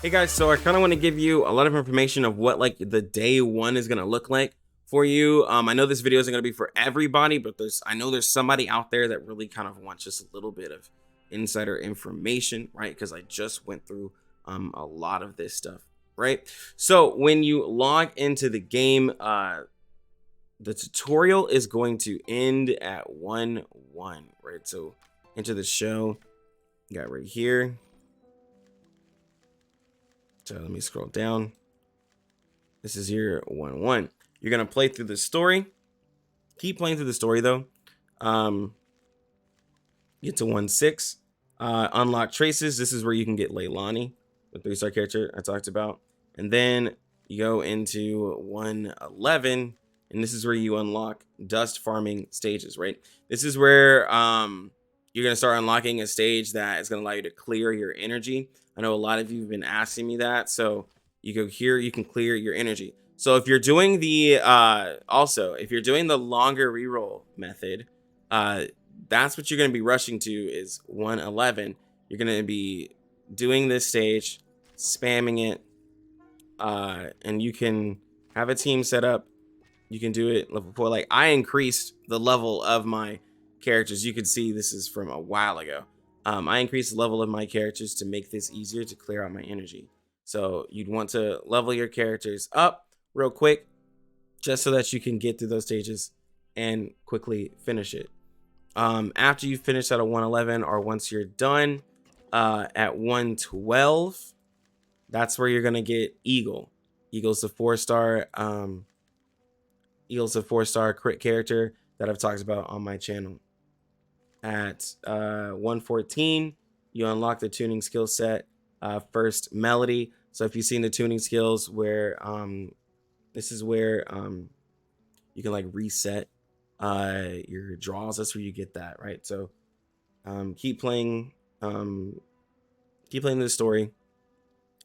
Hey guys, so I kind of want to give you a lot of information of what like the day one is going to look like for you. I know this video isn't going to be for everybody, but I know there's somebody out there that really kind of wants just a little bit of insider information, right? Because I just went through a lot of this stuff, right? So when you log into the game, the tutorial is going to end at 1-1, right? So into the show, you got right here. So let me scroll down. This is your 1-1. You're gonna play through the story. Keep playing through the story though. Get to 1-6. Unlock traces. This is where you can get Leilani, the 3-star character I talked about. And then you go into 1-11, and this is where you unlock dust farming stages, right? This is where you're gonna start unlocking a stage that is gonna allow you to clear your energy. I know a lot of you have been asking me that, so you go here, you can clear your energy. So if you're doing the if you're doing the longer reroll method, that's what you're going to be rushing to is 1-11. You're going to be doing this stage, spamming it, and you can have a team set up. You can do it level 4. Like I increased the level of my characters. You can see this is from a while ago. I increased the level of my characters to make this easier to clear out my energy. So you'd want to level your characters up real quick just so that you can get through those stages and quickly finish it. After you finish at a 1-11 or once you're done at 1-12, that's where you're going to get Eagle. Eagle's the 4-star Eagle's a 4-star crit character that I've talked about on my channel. At 1-14, you unlock the tuning skill set, first melody. So if you've seen the tuning skills where this is where you can like reset your draws. That's where you get that, right? So keep playing the story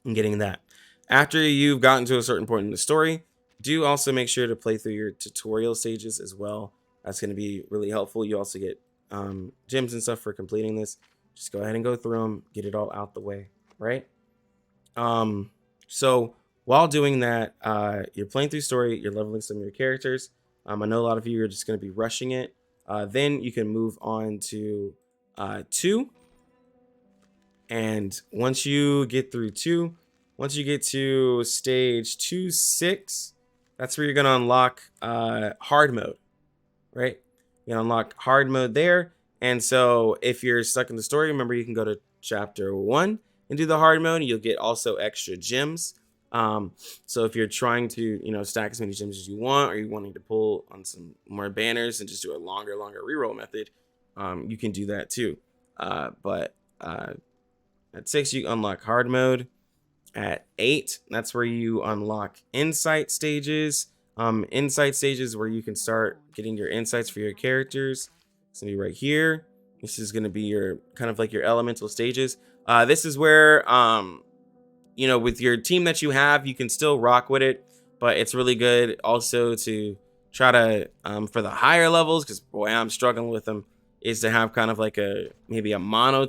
and getting that. After you've gotten to a certain point in the story, do also make sure to play through your tutorial stages as well. That's going to be really helpful. You also get gems and stuff for completing this. Just go ahead and go through them, get it all out the way, right? So while doing that, you're playing through story, you're leveling some of your characters. I know a lot of you are just going to be rushing it. Then you can move on to 2. And once you get through 2, once you get to stage 2-6, that's where you're going to unlock hard mode, right? You can unlock hard mode there. And so if you're stuck in the story, remember you can go to chapter 1 and do the hard mode, and you'll get also extra gems. So if you're trying to, stack as many gems as you want, or you're wanting to pull on some more banners and just do a longer reroll method, you can do that too. But at 6, you unlock hard mode. At 8, that's where you unlock insight stages. Insight stages where you can start getting your insights for your characters. It's gonna be right here. This is gonna be your kind of like your elemental stages. This is where with your team that you have, you can still rock with it, but it's really good also to try to for the higher levels, because boy, I'm struggling with them, is to have kind of like maybe a mono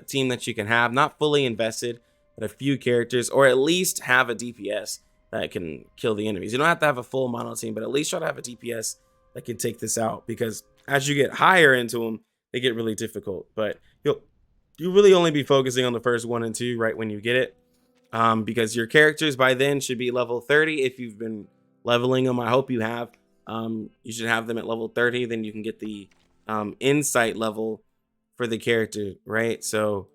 team that you can have, not fully invested, but a few characters, or at least have a DPS that can kill the enemies. You don't have to have a full mono team, but at least try to have a DPS that can take this out, because as you get higher into them, they get really difficult. But you'll really only be focusing on the first 1 and 2 right when you get it, because your characters by then should be level 30 if you've been leveling them. I hope you have. You should have them at level 30, then you can get the insight level for the character, right? So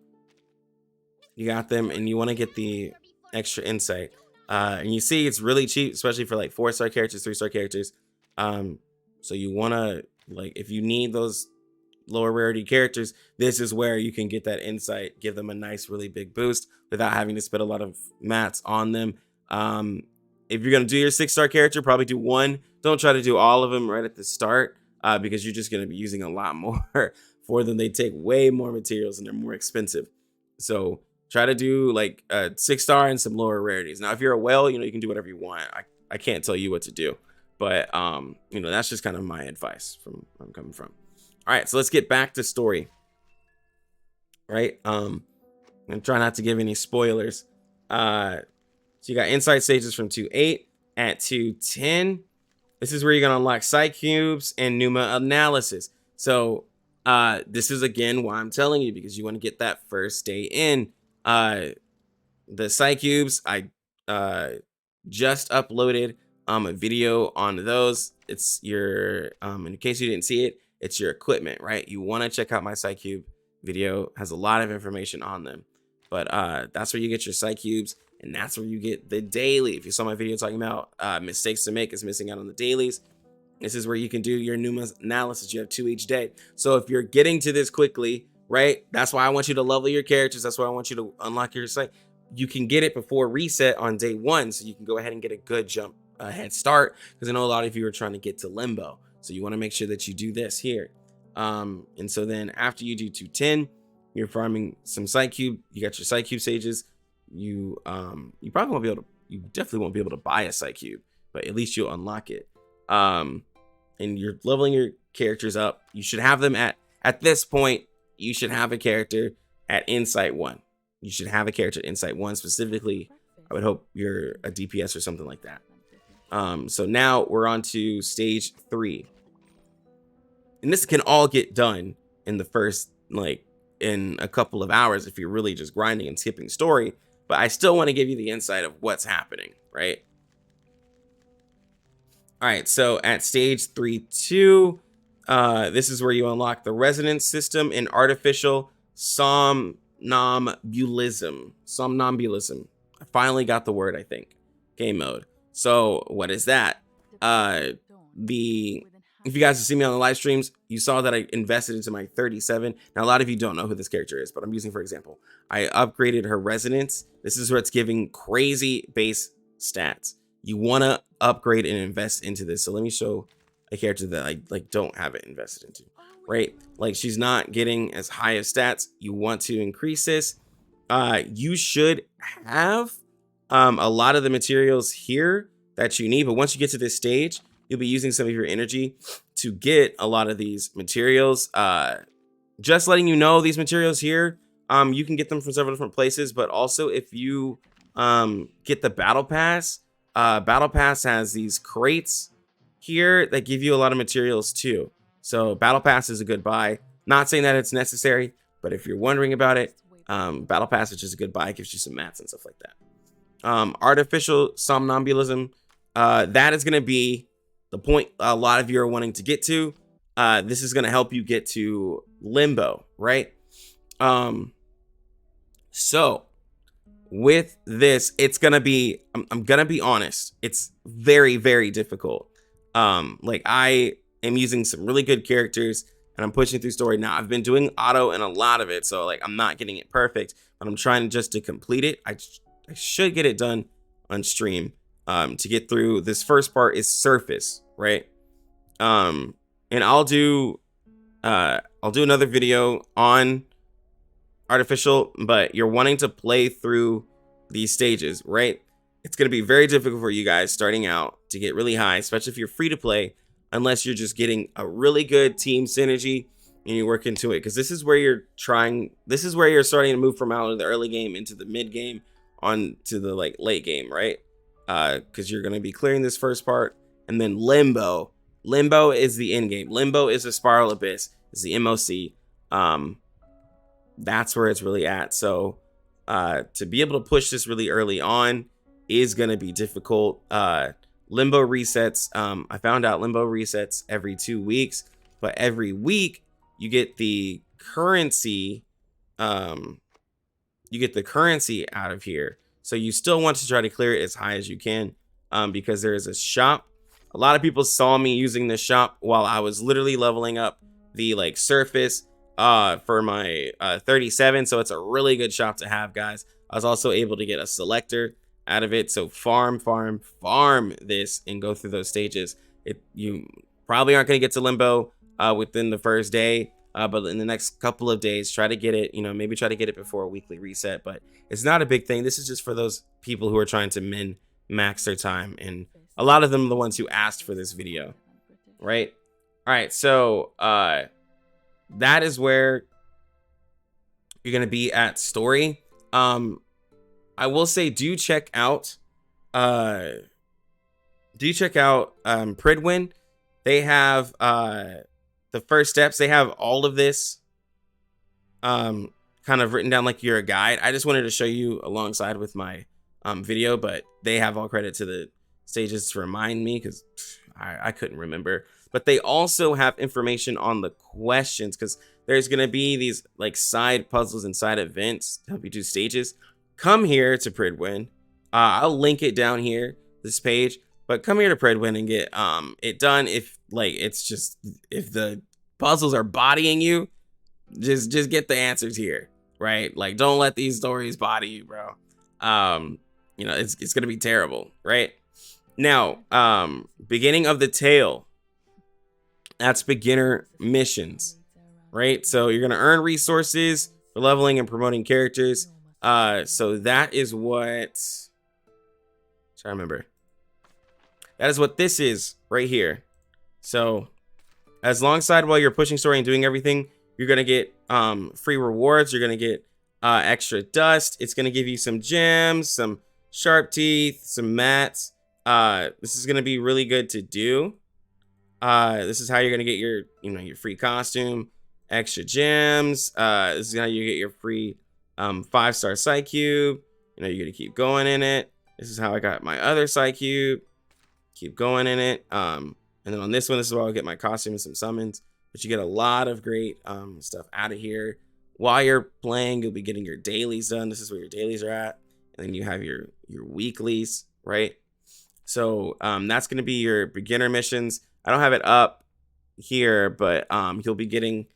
you got them and you want to get the extra insight, and you see it's really cheap, especially for like 4-star characters, 3-star characters. So you want to, like, if you need those lower rarity characters, this is where you can get that insight, give them a nice really big boost without having to spend a lot of mats on them. If you're going to do your 6-star character, probably do 1. Don't try to do all of them right at the start, because you're just going to be using a lot more for them. They take way more materials and they're more expensive. So try to do like a 6-star and some lower rarities. Now, if you're a whale, you can do whatever you want. I can't tell you what to do, but that's just kind of my advice from where I'm coming from. All right, so let's get back to story. Right, and try not to give any spoilers. So you got insight stages from 2.8. At 2.10, this is where you're gonna unlock psych cubes and pneuma analysis. So this is again why I'm telling you, because you want to get that first day in. The psych cubes, I just uploaded a video on those. It's your in case you didn't see it, it's your equipment, right? You want to check out my psych cube video. Has a lot of information on them, but that's where you get your psych cubes, and that's where you get the daily. If you saw my video talking about mistakes to make is missing out on the dailies, this is where you can do your pneuma analysis. You have 2 each day. So if you're getting to this quickly, right, that's why I want you to level your characters. That's why I want you to unlock your psych. You can get it before reset on day 1, so you can go ahead and get a good jump head start, because I know a lot of you are trying to get to Limbo, so you want to make sure that you do this here. And so then after you do 210, you're farming some psych cube. You got your psych cube stages. You probably won't be able to, you definitely won't be able to buy a psych cube, but at least you'll unlock it. And you're leveling your characters up. You should have them at this point, you should have a character at Insight 1. You should have a character at Insight 1 specifically. I would hope you're a DPS or something like that. So now we're on to stage 3. And this can all get done in the first, like, in a couple of hours if you're really just grinding and skipping story. But I still want to give you the insight of what's happening, right? All right, so at stage 3.2, this is where you unlock the resonance system and artificial somnambulism. Somnambulism. I finally got the word, I think. Game mode. So what is that? If you guys have seen me on the live streams, you saw that I invested into my 37. Now, a lot of you don't know who this character is, but I'm using for example. I upgraded her resonance. This is where it's giving crazy base stats. You want to upgrade and invest into this. So let me show a character that I don't have it invested into, right? Like, she's not getting as high of stats. You want to increase this. You should have a lot of the materials here that you need, but once you get to this stage, you'll be using some of your energy to get a lot of these materials. Just letting you know, these materials here, you can get them from several different places, but also if you get the battle pass has these crates here that give you a lot of materials too. So battle pass is a good buy. Not saying that it's necessary, but if you're wondering about it, battle pass is just a good buy. It gives you some mats and stuff like that. Artificial somnambulism, that is going to be the point a lot of you are wanting to get to. This is going to help you get to Limbo, right? So with this, it's going to be, I'm going to be honest, it's very, very difficult. Like, I am using some really good characters and I'm pushing through story. Now, I've been doing auto and a lot of it, so like, I'm not getting it perfect, but I'm trying just to complete it. I should get it done on stream. To get through this first part is surface, right? And I'll do another video on artificial, but you're wanting to play through these stages, right? It's going to be very difficult for you guys starting out to get really high, especially if you're free to play, unless you're just getting a really good team synergy and you work into it, because this is where you're starting to move from out of the early game into the mid game on to the like late game, right? Because you're going to be clearing this first part, and then Limbo is the end game. Limbo is a spiral abyss, is the MOC. That's where it's really at. So to be able to push this really early on is going to be difficult. Limbo resets, I found out Limbo resets every 2 weeks, but every week you get the currency out of here. So you still want to try to clear it as high as you can, because there is a shop. A lot of people saw me using this shop while I was literally leveling up the like surface for my 37. So it's a really good shop to have, guys. I was also able to get a selector out of it. So farm this and go through those stages. You probably aren't going to get to Limbo within the first day. But in the next couple of days, try to get it, maybe try to get it before a weekly reset. But it's not a big thing. This is just for those people who are trying to max their time. And a lot of them are the ones who asked for this video, right? All right, so that is where you're going to be at story. I will say, do check out Pridwin. They have the first steps. They have all of this kind of written down like you're a guide. I just wanted to show you alongside with my video, but they have all credit to the stages to remind me, because I couldn't remember. But they also have information on the questions, because there's going to be these like side puzzles and side events to help you do stages. Come here to Pridwin. I'll link it down here, this page, but come here to Pridwin and get it done. If like, it's just, if the puzzles are bodying you, just get the answers here, right? Like, don't let these stories body you, bro. You know, it's gonna be terrible, right? Now, beginning of the tale, that's beginner missions, right? So you're gonna earn resources for leveling and promoting characters. So that is what, try to remember, that is what this is right here. So as alongside while you're pushing story and doing everything, you're gonna get free rewards. You're gonna get extra dust. It's gonna give you some gems, some sharp teeth, some mats. This is gonna be really good to do. This is how you're gonna get your, you know, your free costume, extra gems. This is how you get your free 5-star Psy Cube. You know, you're gonna keep going in it. This is how I got my other Psy Cube. Keep going in it. And then on this one, this is where I'll get my costume and some summons. But you get a lot of great stuff out of here. While you're playing, you'll be getting your dailies done. This is where your dailies are at. And then you have your weeklies, right? So that's going to be your beginner missions. I don't have it up here, but you'll be getting,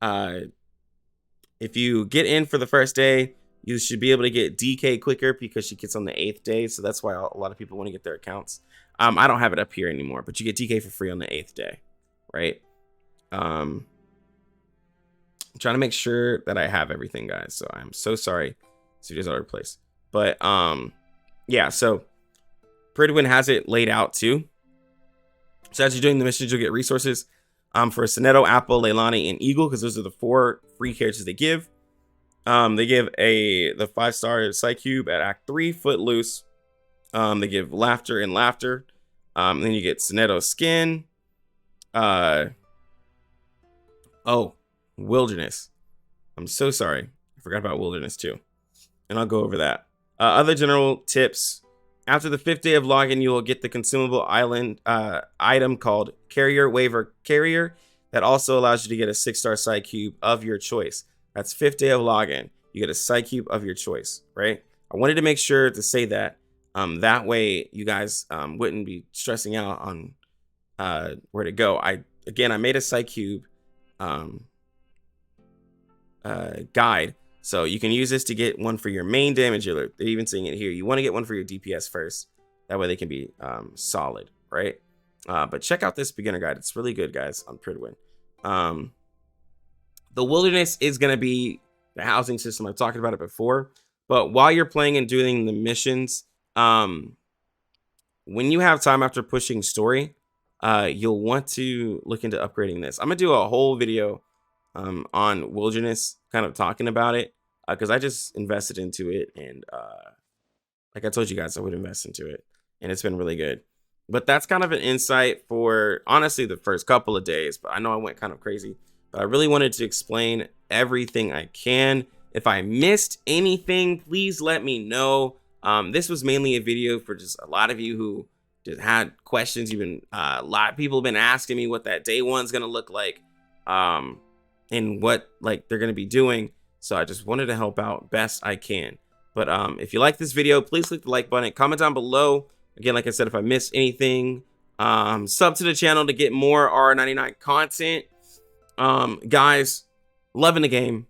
if you get in for the first day, you should be able to get DK quicker because she gets on the 8th day. So that's why a lot of people want to get their accounts. I don't have it up here anymore, but you get DK for free on the 8th day, right? I'm trying to make sure that I have everything, guys. So I'm so sorry. So videos all over the place. But yeah, so Pridwin has it laid out too. So as you're doing the missions, you'll get resources for Sonetto, Apple, Leilani, and Eagle, because those are the 4 free characters they give. They give the 5-star Psy Cube at Act 3, Footloose. They give Laughter and Laughter. Then you get Sonetto skin. Oh, Wilderness. I'm so sorry. I forgot about Wilderness too. And I'll go over that. Other general tips. After the 5th day of login, you will get the consumable island item called Carrier Waiver Carrier that also allows you to get a 6-star Psy Cube of your choice. That's 5th day of login. You get a Psy Cube of your choice, right? I wanted to make sure to say that. That way you guys wouldn't be stressing out on where to go. I made a Psy Cube guide, so you can use this to get one for your main damage dealer. They're even saying it here. You want to get one for your DPS first. That way they can be solid, right? But check out this beginner guide. It's really good, guys, on Pridwin. The Wilderness is going to be the housing system. I've talked about it before. But while you're playing and doing the missions, when you have time after pushing story, you'll want to look into upgrading this. I'm gonna do a whole video on Wilderness, kind of talking about it, because I just invested into it, and like I told you guys, I would invest into it, and it's been really good. But that's kind of an insight for honestly the first couple of days. But I know I went kind of crazy, but I really wanted to explain everything I can. If I missed anything, please let me know. This was mainly a video for just a lot of you who just had questions. Even a lot of people have been asking me what that day one's gonna look like, and what like they're gonna be doing. So I just wanted to help out best I can. But if you like this video, please click the like button, comment down below. Again, like I said, if I missed anything, sub to the channel to get more R99 content. Guys, loving the game.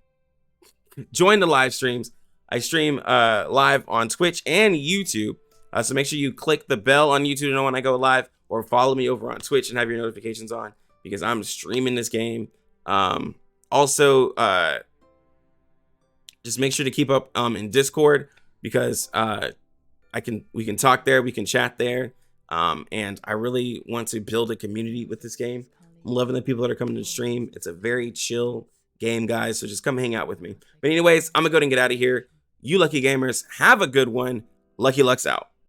Join the live streams. I stream live on Twitch and YouTube. So make sure you click the bell on YouTube to know when I go live, or follow me over on Twitch and have your notifications on, because I'm streaming this game. Also, just make sure to keep up in Discord, because we can talk there, we can chat there. And I really want to build a community with this game. I'm loving the people that are coming to the stream. It's a very chill game, guys, so just come hang out with me. But anyways, I'm gonna go ahead and get out of here. You lucky gamers have a good one. Lucky Lucks out.